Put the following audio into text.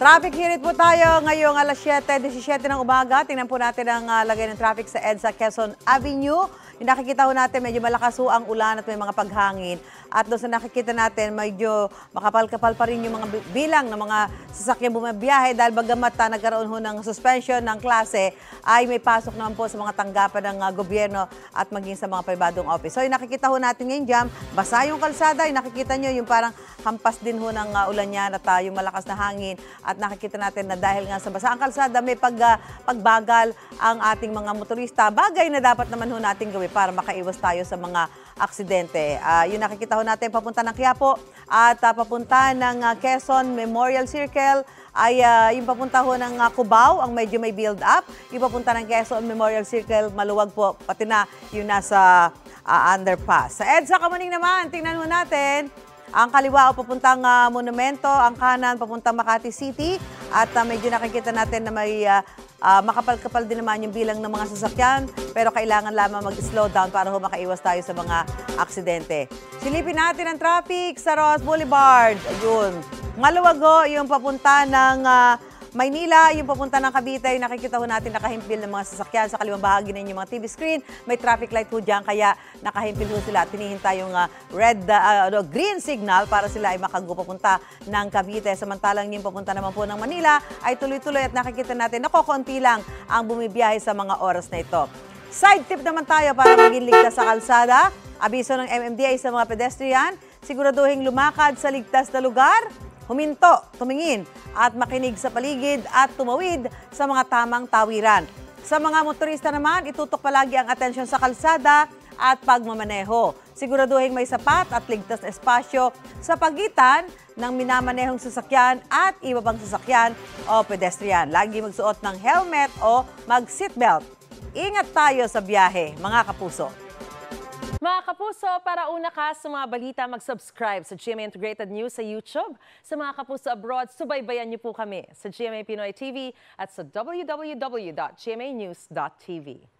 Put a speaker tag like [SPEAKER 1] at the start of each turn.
[SPEAKER 1] Traffic hirit po tayo ngayong alas 7:17 ng umaga. Tingnan po natin ang lagay ng traffic sa EDSA Quezon Avenue. Yung nakikita ho natin, medyo malakas ho ang ulan at may mga paghangin. At doon sa nakikita natin, medyo makapal-kapal pa rin yung mga bilang ng mga sasakyan bumabiyahe dahil bagamat nagkaroon ho ng suspension ng klase, ay may pasok naman po sa mga tanggapan ng gobyerno at maging sa mga pribadong office. So yung nakikita ho natin ngayon dyan, basa yung kalsada, yung nakikita nyo yung parang hampas din ho ng ulan yan at yung malakas na hangin. At nakikita natin na dahil nga sa basa ang kalsada, may pagbagal ang ating mga motorista. Bagay na dapat naman ho natin gawin para makaiwas tayo sa mga aksidente. Yung nakikita ho natin papunta ng Quiapo at papunta ng Quezon Memorial Circle ay yung papunta ho ng Cubao ang medyo may build up. Yung papunta ng Quezon Memorial Circle maluwag po, pati na yung nasa underpass. Sa EDSA Kamuning naman, tingnan ho natin ang kaliwa o papuntang monumento, ang kanan papuntang Makati City at medyo nakikita natin na may makapal-kapal din naman yung bilang ng mga sasakyan pero kailangan lamang mag-slow down para makaiwas tayo sa mga aksidente. Silipin natin ang traffic sa Ross Boulevard. Ayun. Maluwag ho yung papunta ng Maynila, yung papunta ng Cavite, nakikita ho natin nakahimpil ng mga sasakyan sa kaliwang bahagi ng mga TV screen. May traffic light ho dyan, kaya nakahimpil ho sila at hinihintay yung green signal para sila ay makago papunta ng Cavite. Samantalang yung papunta naman po ng Manila ay tuloy-tuloy at nakikita natin nakokonti lang ang bumibiyahe sa mga oras na ito. Side tip naman tayo para maging ligtas sa kalsada. Abiso ng MMDA sa mga pedestrian, siguraduhin lumakad sa ligtas na lugar, huminto, tumingin at makinig sa paligid at tumawid sa mga tamang tawiran. Sa mga motorista naman, itutok palagi ang atensyon sa kalsada at pagmamaneho. Siguraduhin may sapat at ligtas na espasyo sa pagitan ng minamanehong sasakyan at iba pang sasakyan o pedestrian. Lagi magsuot ng helmet o mag-seatbelt. Ingat tayo sa biyahe, mga kapuso.
[SPEAKER 2] Mga kapuso, para una ka sa mga balita, mag-subscribe sa GMA Integrated News sa YouTube. Sa mga kapuso abroad, subaybayan niyo po kami sa GMA Pinoy TV at sa www.gmanews.tv.